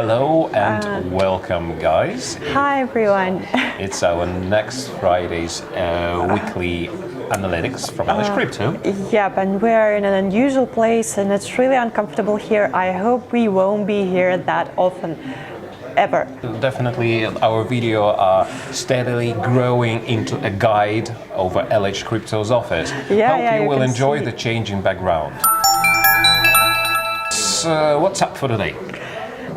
Hello and welcome, guys. Hi, everyone. It's our next Friday's weekly analytics from English Crypto. Yep, and we're in an unusual place and it's really uncomfortable here. I hope we won't be here that often. Ever. Definitely, our video are steadily growing into a guide over LH Crypto's office. Hope you will enjoy the changing background. So, what's up for today?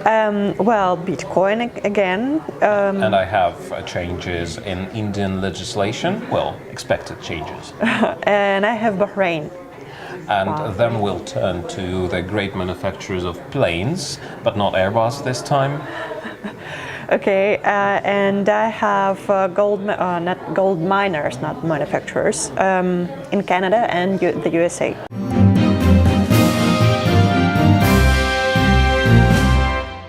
Well, Bitcoin again. And I have changes in Indian legislation, well, expected changes. And I have Bahrain. And then we'll turn to the great manufacturers of planes, but not Airbus this time. Okay, and I have not gold miners, not manufacturers, in Canada and the USA.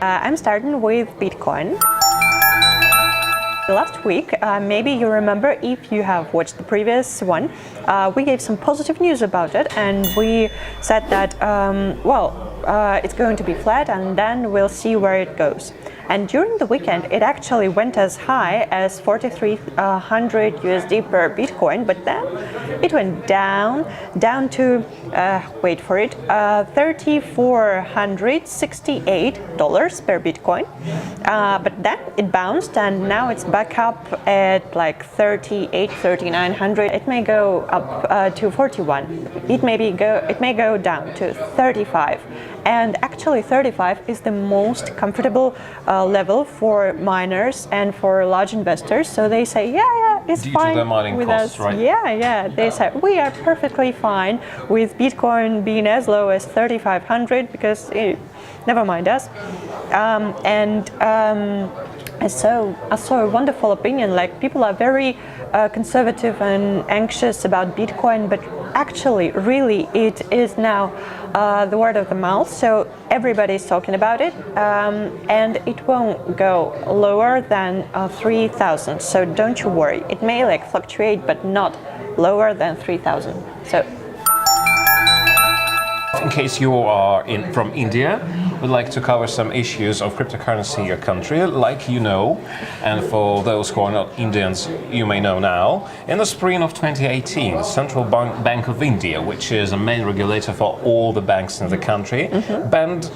I'm starting with Bitcoin. Last week, maybe you remember if you have watched the previous one, we gave some positive news about it and we said that, it's going to be flat and then we'll see where it goes. And during the weekend, it actually went as high as 4,300 USD per Bitcoin, but then it went down to, wait for it, $3,468 per Bitcoin. But then it bounced and now it's back up at like 3,900. It may go up to 41. It may go down to 35. And actually 35 is the most comfortable level for miners and for large investors. So they say, yeah, it's fine with us. Right? Yeah. They say we are perfectly fine with Bitcoin being as low as 3,500 because never mind us. I saw a wonderful opinion, like people are very conservative and anxious about Bitcoin, but actually, really, it is now the word of the mouth, so everybody's talking about it, and it won't go lower than 3,000, so don't you worry. It may fluctuate, but not lower than 3,000. So. In case you are from India, we'd like to cover some issues of cryptocurrency in your country, like you know, and for those who are not Indians, you may know now. In the spring of 2018, the Central Bank of India, which is a main regulator for all the banks in the country, banned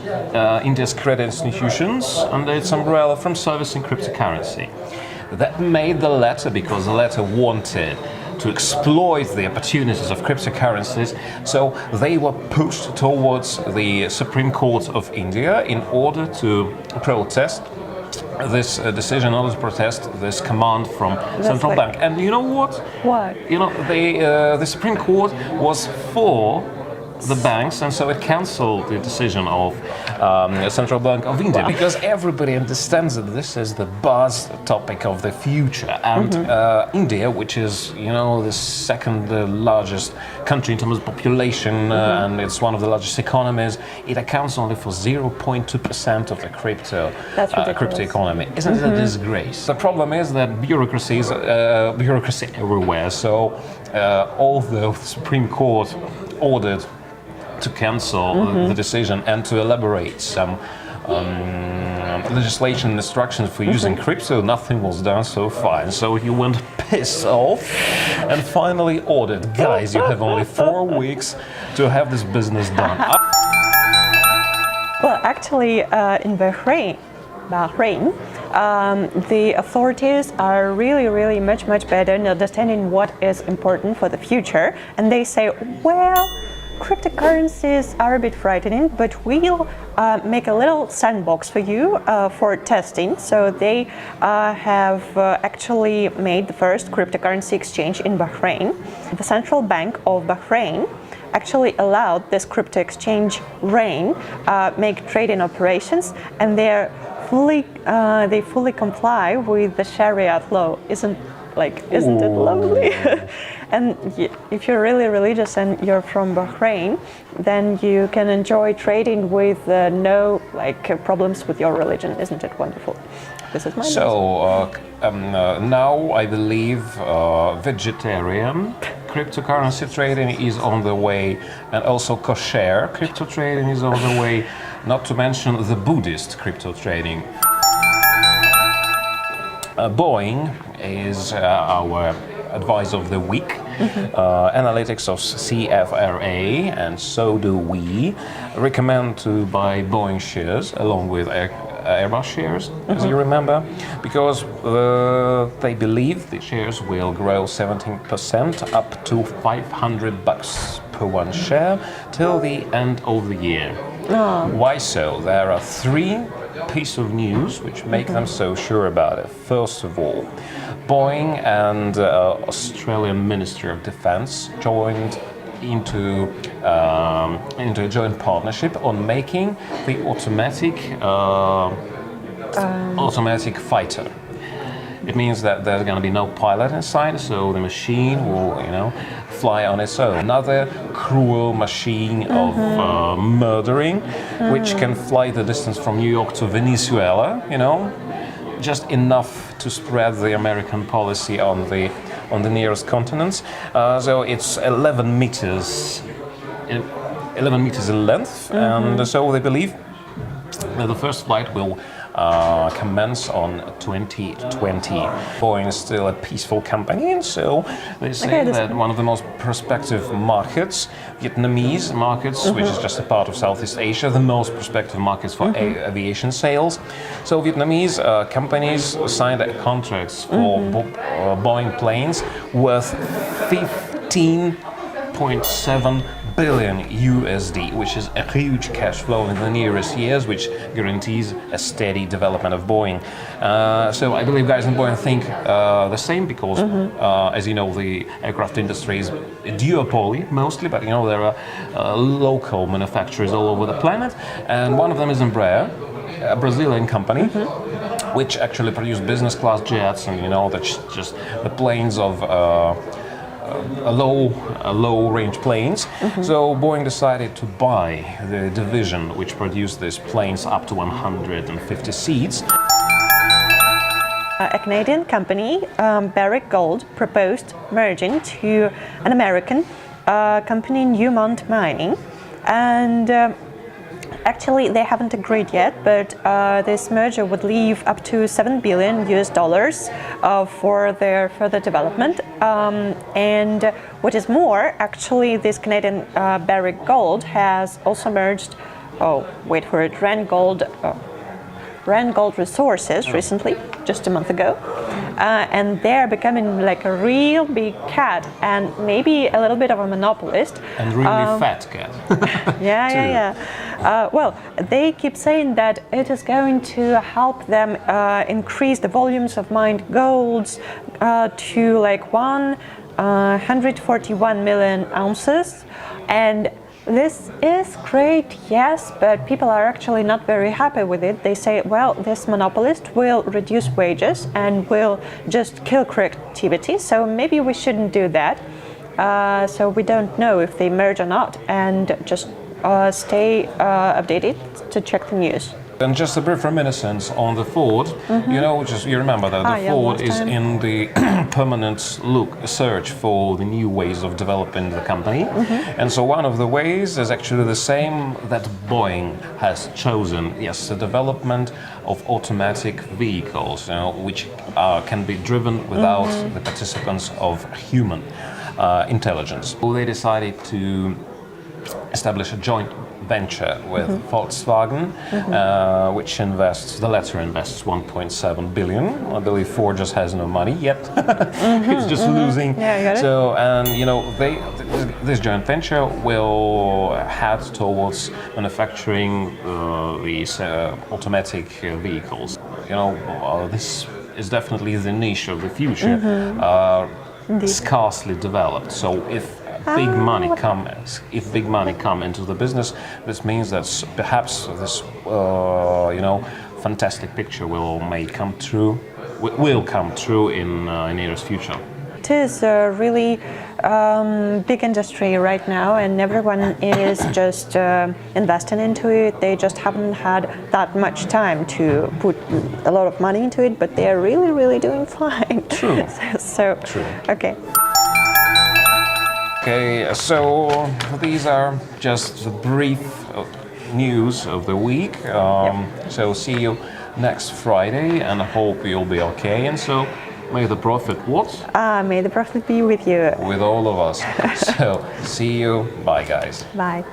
India's credit institutions under its umbrella from servicing cryptocurrency. That made the latter, because the latter wanted to exploit the opportunities of cryptocurrencies, so they were pushed towards the Supreme Court of India in order to protest this decision, in order to protest this command from Central Bank. And you know what? What? You know, the Supreme Court was for the banks, and so it cancelled the decision of the Central Bank of India, because everybody understands that this is the buzz topic of the future, and India, which is, you know, the second largest country in terms of population, and it's one of the largest economies, it accounts only for 0.2% of the crypto economy. Isn't it a disgrace? The problem is that bureaucracy everywhere, so although the Supreme Court ordered to cancel the decision and to elaborate some legislation instructions for using crypto, nothing was done so far. And so he went pissed off and finally ordered, guys, you have only 4 weeks to have this business done. Well, actually, in Bahrain, the authorities are really much better in understanding what is important for the future, and they say, well, cryptocurrencies are a bit frightening, but we'll make a little sandbox for you for testing. So they have actually made the first cryptocurrency exchange in Bahrain. The Central Bank of Bahrain actually allowed this crypto exchange RAIN make trading operations, and they fully comply with the Sharia law. Isn't it lovely? And if you're really religious and you're from Bahrain, then you can enjoy trading with no problems with your religion. Isn't it wonderful? This is my now I believe vegetarian cryptocurrency trading is on the way, and also kosher crypto trading is on the way. not to mention the Buddhist crypto trading. Boeing is our advice of the week. Analytics of CFRA, and so do we, recommend to buy Boeing shares along with Airbus shares, as you remember, because they believe the shares will grow 17% up to $500 per one share till the end of the year. Why so? There are three pieces of news which make them so sure about it. First of all, Boeing and Australian Ministry of Defence joined into a joint partnership on making the automatic fighter. It means that there's going to be no pilot inside, so the machine will, fly on its own. Another cruel machine of murdering, which can fly the distance from New York to Venezuela, just enough to spread the American policy on the nearest continents. So it's 11 meters in length, and so they believe that the first flight will commence on 2020. Boeing is still a peaceful company, and so they say that one of the most prospective markets, Vietnamese markets, which is just a part of Southeast Asia, the most prospective markets for aviation sales. So Vietnamese companies signed contracts for Boeing planes worth 15.7 billion USD, which is a huge cash flow in the nearest years, which guarantees a steady development of Boeing. So I believe guys in Boeing think the same, because as you know, the aircraft industry is a duopoly mostly, but there are local manufacturers all over the planet, and one of them is Embraer, a Brazilian company, which actually produce business class jets, and that's just the planes of low range planes. So Boeing decided to buy the division which produced these planes up to 150 seats. A Canadian company, Barrick Gold, proposed merging to an American company, Newmont Mining, and actually, they haven't agreed yet, but this merger would leave up to $7 billion for their further development. And what is more, actually, this Canadian Barrick Gold has also merged, Randgold Resources recently, just a month ago. And they're becoming like a real big cat, and maybe a little bit of a monopolist. And really fat cat. Yeah. Well, they keep saying that it is going to help them increase the volumes of mined golds to like 141 million ounces. And this is great, yes, but people are actually not very happy with it. They say, well, this monopolist will reduce wages and will just kill creativity, so maybe we shouldn't do that. So we don't know if they merge or not, and just stay updated to check the news. And just a brief reminiscence on the Ford. You remember that the Ford is in the permanent search for the new ways of developing the company. And so one of the ways is actually the same that Boeing has chosen. Yes, the development of automatic vehicles, which can be driven without the participants of human intelligence. So they decided to establish a joint venture with Volkswagen, which invests 1.7 billion. I believe Ford just has no money yet. It's just losing. Yeah, I got it. So, and this joint venture will head towards manufacturing these automatic vehicles. This is definitely the niche of the future, scarcely developed. So if big money come into the business, this means that perhaps this fantastic picture will come true in nearest future. It is a really big industry right now, and everyone is just investing into it. They just haven't had that much time to put a lot of money into it, but they are really, really doing fine. True. True. Okay. Okay, so these are just the brief news of the week. So see you next Friday, and I hope you'll be okay. And so may the profit what? May the profit be with you. With all of us. So see you. Bye, guys. Bye.